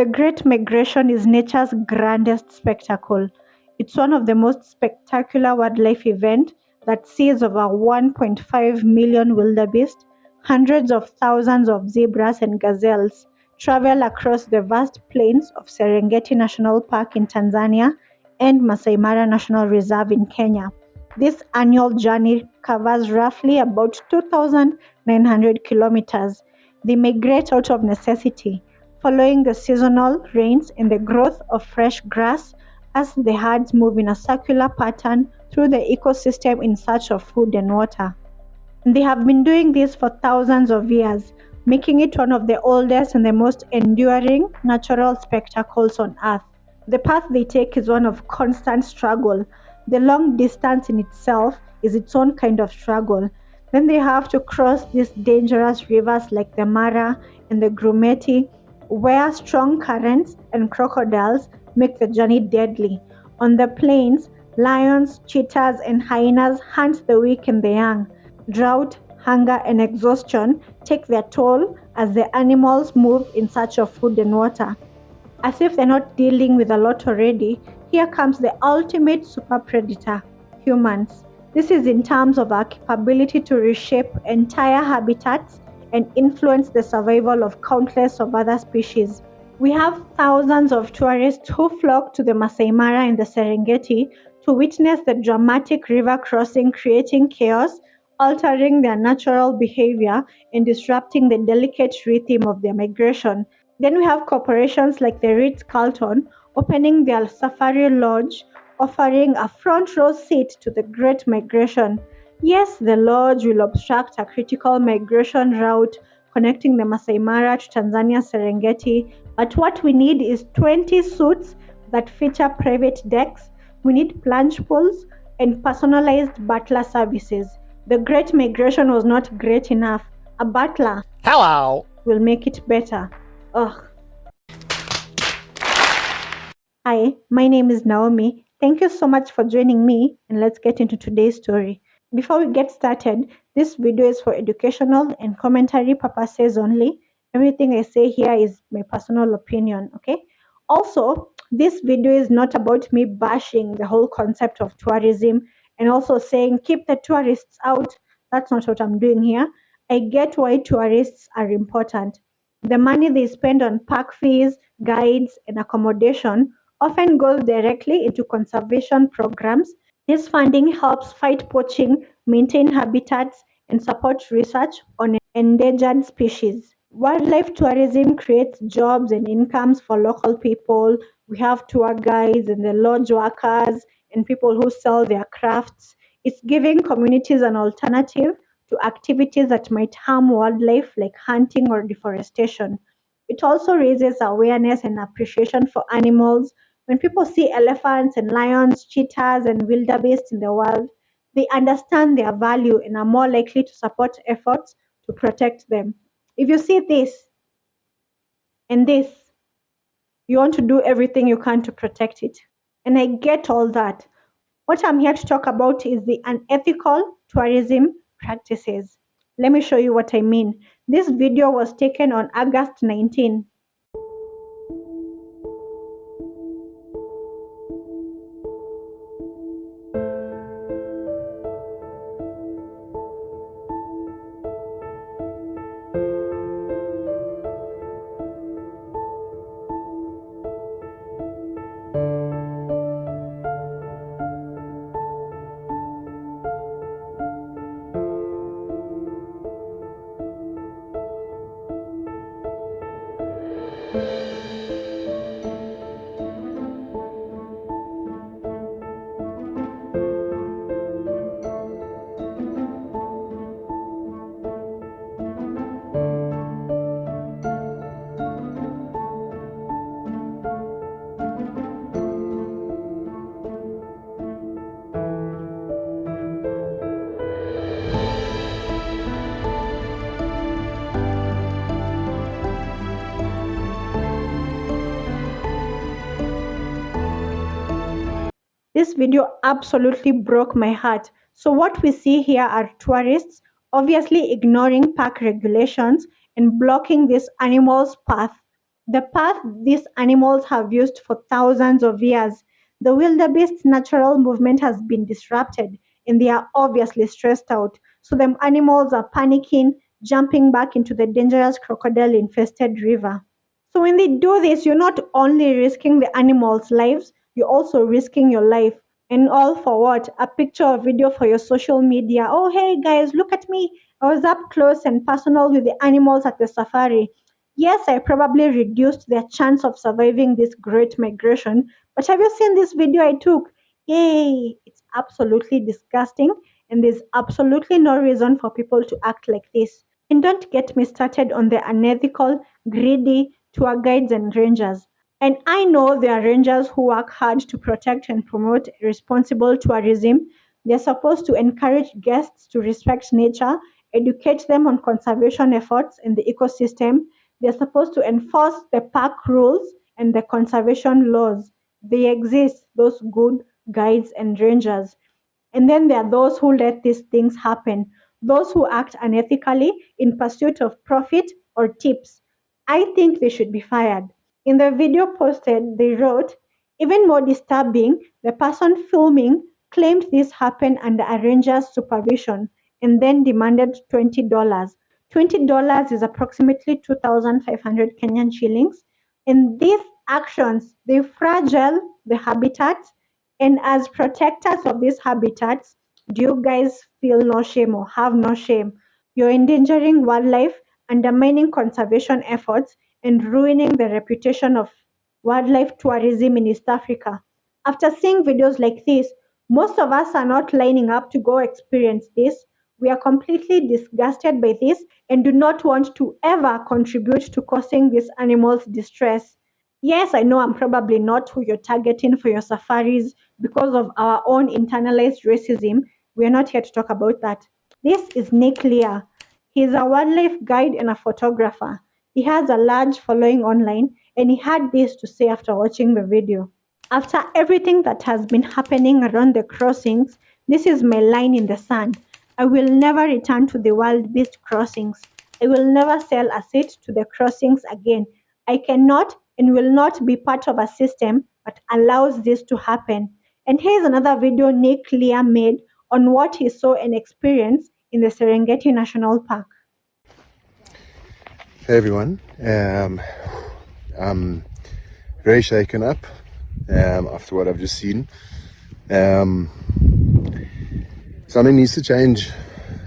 The Great Migration is nature's grandest spectacle. It's one of the most spectacular wildlife events that sees over 1.5 million wildebeest, hundreds of thousands of zebras and gazelles travel across the vast plains of Serengeti National Park in Tanzania and Masai Mara National Reserve in Kenya. This annual journey covers roughly about 2,900 kilometers. They migrate out of necessity, following the seasonal rains and the growth of fresh grass as the herds move in a circular pattern through the ecosystem in search of food and water. And they have been doing this for thousands of years, making it one of the oldest and the most enduring natural spectacles on Earth. The path they take is one of constant struggle. The long distance in itself is its own kind of struggle. Then they have to cross these dangerous rivers like the Mara and the Grumeti, where strong currents and crocodiles make the journey deadly. On the plains, lions, cheetahs, and hyenas hunt the weak and the young. Drought, hunger, and exhaustion take their toll as the animals move in search of food and water. As if they're not dealing with a lot already, here comes the ultimate super predator, humans. This is in terms of our capability to reshape entire habitats and influence the survival of countless of other species. We have thousands of tourists who flock to the Masai Mara and the Serengeti to witness the dramatic river crossing, creating chaos, altering their natural behavior, and disrupting the delicate rhythm of their migration. Then we have corporations like the Ritz-Carlton opening their safari lodge, offering a front row seat to the Great Migration. Yes, the lodge will obstruct a critical migration route connecting the Masai Mara to Tanzania's Serengeti, but what we need is 20 suites that feature private decks. We need plunge pools and personalized butler services. The Great Migration was not great enough. A butler will make it better. Ugh. Hi, my name is Naomi. Thank you so much for joining me, and let's get into today's story. Before we get started, this video is for educational and commentary purposes only. Everything I say here is my personal opinion, okay? Also, this video is not about me bashing the whole concept of tourism and also saying keep the tourists out. That's not what I'm doing here. I get why tourists are important. The money they spend on park fees, guides, and accommodation often goes directly into conservation programs. This funding helps fight poaching, maintain habitats, and support research on endangered species. Wildlife tourism creates jobs and incomes for local people. We have tour guides and the lodge workers and people who sell their crafts. It's giving communities an alternative to activities that might harm wildlife like hunting or deforestation. It also raises awareness and appreciation for animals. When people see elephants and lions, cheetahs, and wildebeest in the wild, they understand their value and are more likely to support efforts to protect them. If you see this and this, you want to do everything you can to protect it. And I get all that. What I'm here to talk about is the unethical tourism practices. Let me show you what I mean. This video was taken on August 19. This video absolutely broke my heart. So what we see here are tourists obviously ignoring park regulations and blocking this animal's path. The path these animals have used for thousands of years. The wildebeest's natural movement has been disrupted and they are obviously stressed out. So the animals are panicking, jumping back into the dangerous crocodile infested river. So when they do this, you're not only risking the animals' lives, you're also risking your life. And all for what? A picture or video for your social media. Oh, hey guys, look at me. I was up close and personal with the animals at the safari. Yes, I probably reduced their chance of surviving this great migration, but have you seen this video I took? Yay! It's absolutely disgusting, and there's absolutely no reason for people to act like this. And don't get me started on the unethical, greedy tour guides and rangers. And I know there are rangers who work hard to protect and promote responsible tourism. They're supposed to encourage guests to respect nature, educate them on conservation efforts in the ecosystem. They're supposed to enforce the park rules and the conservation laws. They exist, those good guides and rangers. And then there are those who let these things happen, those who act unethically in pursuit of profit or tips. I think they should be fired. In the video posted, they wrote, even more disturbing, the person filming claimed this happened under a ranger's supervision and then demanded $20. $20 is approximately 2,500 Kenyan shillings. And these actions, they fragile the habitats, and as protectors of these habitats, do you guys feel no shame or have no shame? You're endangering wildlife, undermining conservation efforts, and ruining the reputation of wildlife tourism in East Africa. After seeing videos like this, most of us are not lining up to go experience this. We are completely disgusted by this and do not want to ever contribute to causing these animals distress. Yes, I know I'm probably not who you're targeting for your safaris because of our own internalized racism. We're not here to talk about that. This is Nick Lear. He's a wildlife guide and a photographer. He has a large following online and he had this to say after watching the video. After everything that has been happening around the crossings, this is my line in the sand. I will never return to the wild beast crossings. I will never sell a seat to the crossings again. I cannot and will not be part of a system that allows this to happen. And here's another video Nick Lear made on what he saw and experienced in the Serengeti National Park. Hey everyone, I'm very shaken up after what I've just seen. Something needs to change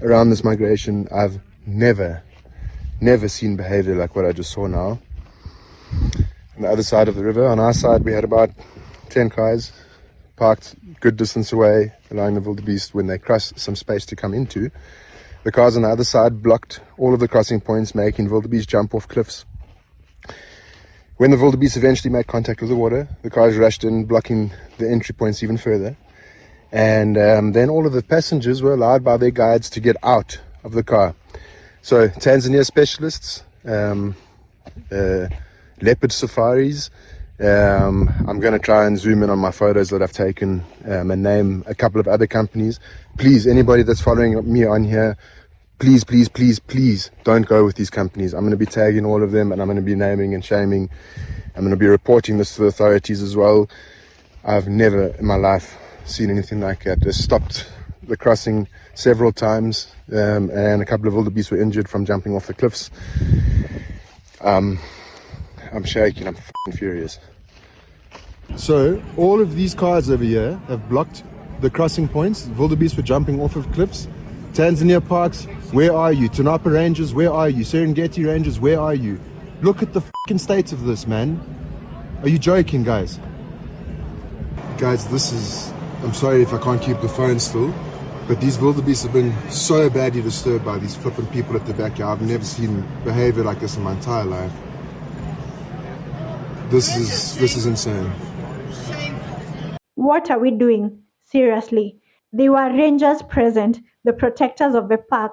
around this migration. I've never seen behavior like what I just saw now. On the other side of the river, on our side, we had about 10 cars parked good distance away, allowing the wildebeest, when they cross, some space to come into. The cars on the other side blocked all of the crossing points, making wildebeest jump off cliffs. When the wildebeest eventually made contact with the water, the cars rushed in, blocking the entry points even further. And then all of the passengers were allowed by their guides to get out of the car. So Tanzania specialists, leopard safaris. I'm going to try and zoom in on my photos that I've taken and name a couple of other companies. Please, anybody that's following me on here, please don't go with these companies. I'm going to be tagging all of them and I'm going to be naming and shaming. I'm going to be reporting this to the authorities as well. I've never in my life seen anything like that. They stopped the crossing several times and a couple of wildebeest were injured from jumping off the cliffs. I'm shaking, I'm f***ing furious. So all of these cars over here have blocked the crossing points. Wildebeest were jumping off of cliffs. Tanzania parks, where are you? Tanapa Rangers, where are you? Serengeti Rangers, where are you? Look at the f***ing state of this, man. Are you joking, guys? Guys, this is... I'm sorry if I can't keep the phone still, but these wildebeest have been so badly disturbed by these flipping people at the backyard. I've never seen behavior like this in my entire life. This is insane. What are we doing? Seriously. They were rangers present, the protectors of the park.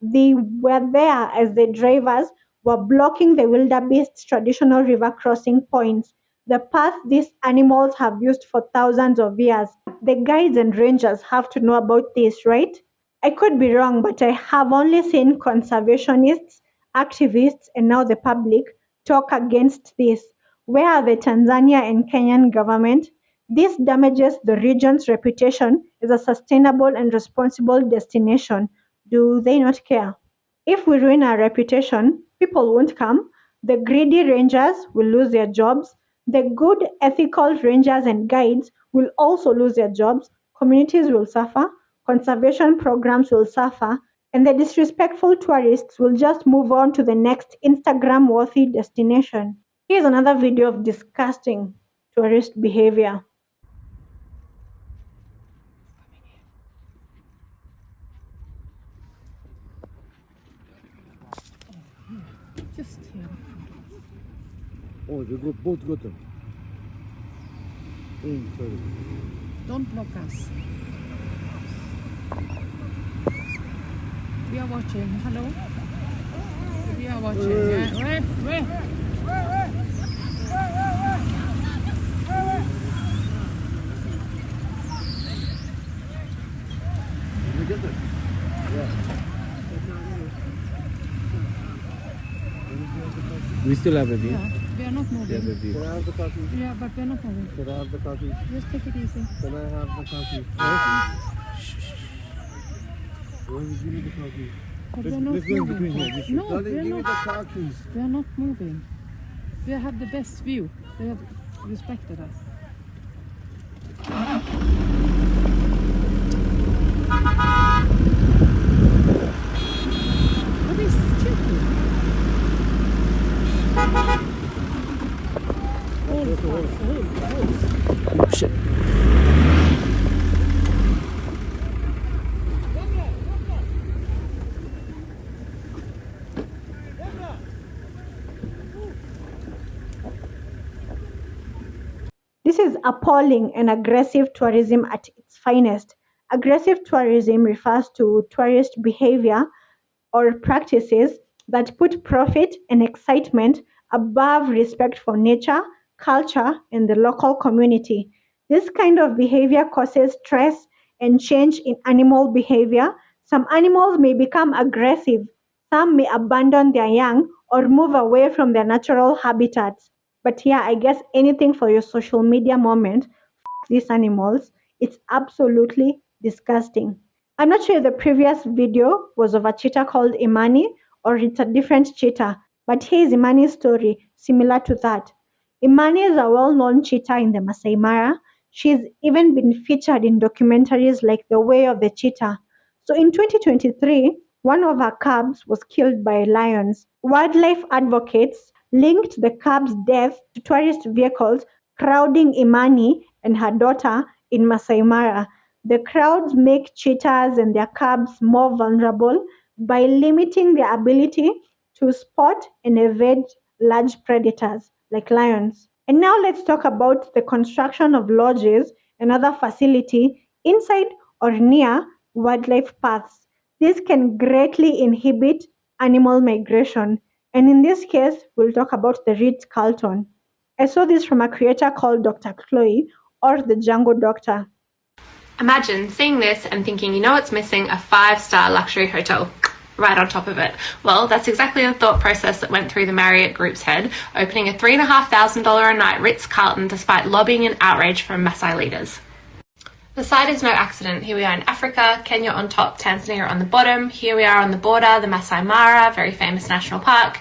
They were there as the drivers were blocking the wildebeest's traditional river crossing points, the path these animals have used for thousands of years. The guides and rangers have to know about this, right? I could be wrong, but I have only seen conservationists, activists, and now the public talk against this? Where are the Tanzania and Kenyan government? This damages the region's reputation as a sustainable and responsible destination. Do they not care? If we ruin our reputation, people won't come. The greedy rangers will lose their jobs. The good, ethical rangers and guides will also lose their jobs. Communities will suffer. Conservation programs will suffer. And the disrespectful tourists will just move on to the next Instagram worthy destination. Here's another video of disgusting tourist behavior. Just here. Oh, they both got them. Sorry. Don't block us. We are watching. Hello? We are watching. Wait. Did we get them? Yeah. We still have a view. Yeah, we are not We have a moving. view. Can I have the coffee? Yeah, but we are not moving. Can I have the coffee? Just take it easy. Can I have the coffee? Well, give me the coffee. But we are not Let's go in between moving. here. No, Darling, we give are me not. the coffees. We are not moving. We have the best view. They have respected us. What is stupid? Oh, shit. This is appalling and aggressive tourism at its finest. Aggressive tourism refers to tourist behavior or practices that put profit and excitement above respect for nature, culture, and the local community. This kind of behavior causes stress and change in animal behavior. Some animals may become aggressive, some may abandon their young or move away from their natural habitats. But yeah, I guess anything for your social media moment. These animals. It's absolutely disgusting. I'm not sure if the previous video was of a cheetah called Imani or it's a different cheetah, but here's Imani's story, similar to that. Imani is a well known cheetah in the Masai Mara. She's even been featured in documentaries like The Way of the Cheetah. So in 2023, one of her cubs was killed by lions. Wildlife advocates linked the cub's death to tourist vehicles crowding Imani and her daughter in Masai Mara. The crowds make cheetahs and their cubs more vulnerable by limiting their ability to spot and evade large predators like lions. And now let's talk about the construction of lodges and other facility inside or near wildlife paths. This can greatly inhibit animal migration. And in this case, we'll talk about the Ritz-Carlton. I saw this from a creator called Dr. Chloe or the Jungle Doctor. Imagine seeing this and thinking, you know what's missing? A 5-star luxury hotel right on top of it. Well, that's exactly the thought process that went through the Marriott Group's head, opening a $3,500 a night Ritz-Carlton despite lobbying and outrage from Maasai leaders. The site is no accident. Here we are in Africa, Kenya on top, Tanzania on the bottom. Here we are on the border, the Masai Mara, very famous national park.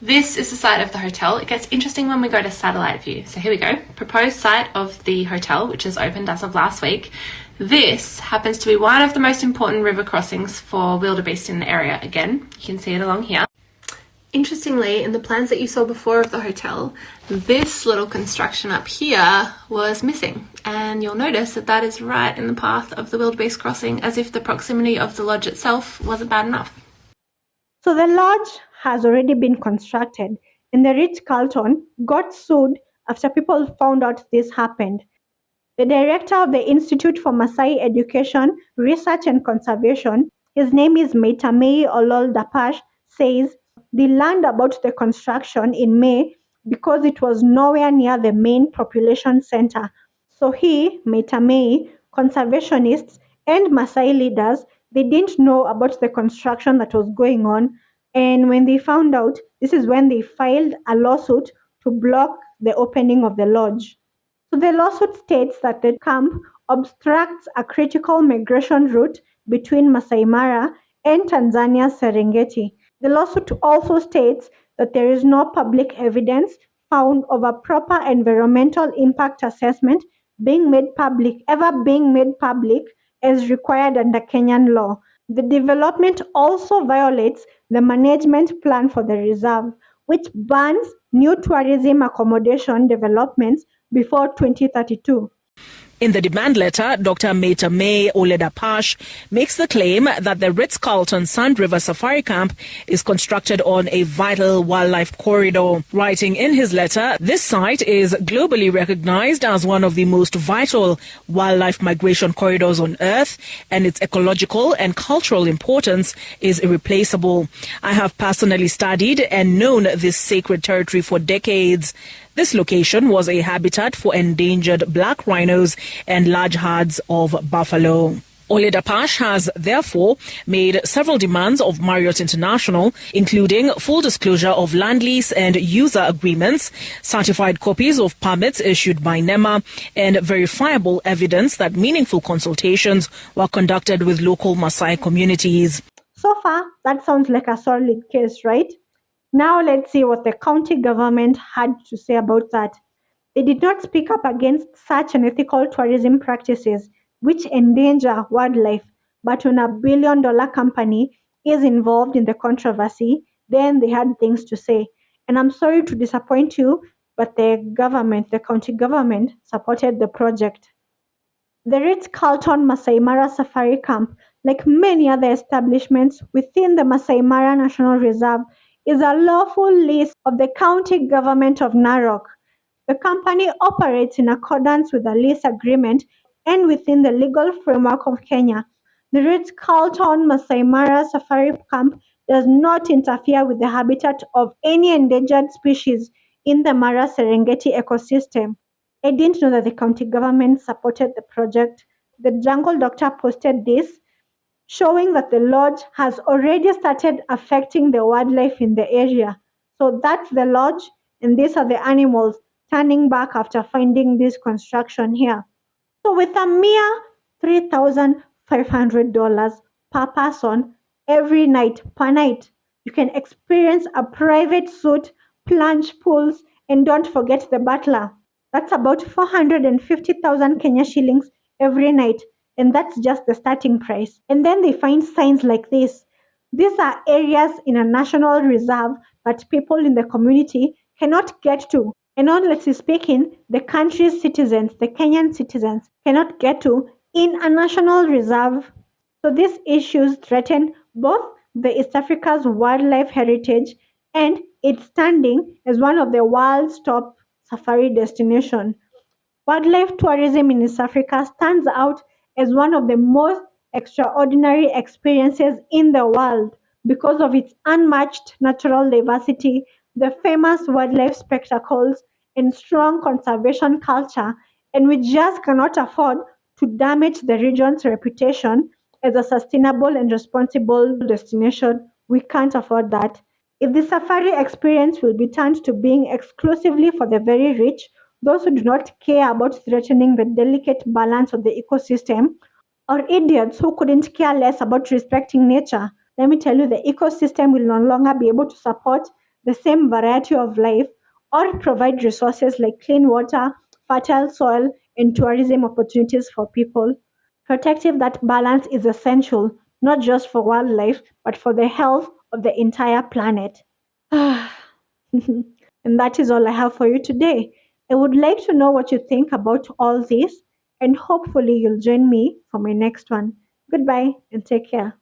This is the site of the hotel. It gets interesting when we go to satellite view. So here we go. Proposed site of the hotel, which has opened as of last week. This happens to be one of the most important river crossings for wildebeest in the area. Again, you can see it along here. Interestingly, in the plans that you saw before of the hotel, this little construction up here was missing. And you'll notice that that is right in the path of the wildebeest crossing, as if the proximity of the lodge itself wasn't bad enough. So the lodge has already been constructed, and the Ritz-Carlton got sued after people found out this happened. The director of the Institute for Maasai Education, Research and Conservation, his name is Meitamei Olol Dapash, says they learned about the construction in May because it was nowhere near the main population center. So he, Meitamei, conservationists, and Maasai leaders, they didn't know about the construction that was going on. And when they found out, this is when they filed a lawsuit to block the opening of the lodge. So the lawsuit states that the camp obstructs a critical migration route between Masai Mara and Tanzania's Serengeti. The lawsuit also states that there is no public evidence found of a proper environmental impact assessment ever being made public as required under Kenyan law. The development also violates the management plan for the reserve, which bans new tourism accommodation developments before 2032. In the demand letter, Dr. Meta May Oledapash makes the claim that the Ritz-Carlton Sand River Safari Camp is constructed on a vital wildlife corridor. Writing in his letter, this site is globally recognized as one of the most vital wildlife migration corridors on Earth, and its ecological and cultural importance is irreplaceable. I have personally studied and known this sacred territory for decades. This location was a habitat for endangered black rhinos and large herds of buffalo. Oledapash has therefore made several demands of Marriott International, including full disclosure of land lease and user agreements, certified copies of permits issued by NEMA, and verifiable evidence that meaningful consultations were conducted with local Maasai communities. So far, that sounds like a solid case, right? Now let's see what the county government had to say about that. They did not speak up against such unethical tourism practices which endanger wildlife, but when a billion-dollar company is involved in the controversy, then they had things to say. And I'm sorry to disappoint you, but the county government, supported the project. The Ritz-Carlton Masai Mara Safari Camp, like many other establishments within the Masai Mara National Reserve, is a lawful lease of the county government of Narok. The company operates in accordance with the lease agreement and within the legal framework of Kenya. The Ritz-Carlton Masai Mara Safari Camp does not interfere with the habitat of any endangered species in the Mara Serengeti ecosystem. I didn't know that the county government supported the project. The Jungle Doctor posted this, showing that the lodge has already started affecting the wildlife in the area. So that's the lodge, and these are the animals turning back after finding this construction here. So with a mere $3,500 per person every night, per night, you can experience a private suite, plunge pools, and don't forget the butler. That's about 450,000 Kenya shillings every night. And that's just the starting price. And then they find signs like this. These are areas in a national reserve that people in the community cannot get to. And honestly speaking, the country's citizens, the Kenyan citizens, cannot get to in a national reserve. So these issues threaten both the East Africa's wildlife heritage and its standing as one of the world's top safari destinations. Wildlife tourism in East Africa stands out as one of the most extraordinary experiences in the world because of its unmatched natural diversity, the famous wildlife spectacles, and strong conservation culture, and we just cannot afford to damage the region's reputation as a sustainable and responsible destination. We can't afford that. If the safari experience will be turned to being exclusively for the very rich, those who do not care about threatening the delicate balance of the ecosystem, or idiots who couldn't care less about respecting nature, let me tell you, the ecosystem will no longer be able to support the same variety of life or provide resources like clean water, fertile soil, and tourism opportunities for people. Protecting that balance is essential, not just for wildlife, but for the health of the entire planet. And that is all I have for you today. I would like to know what you think about all this, and hopefully you'll join me for my next one. Goodbye and take care.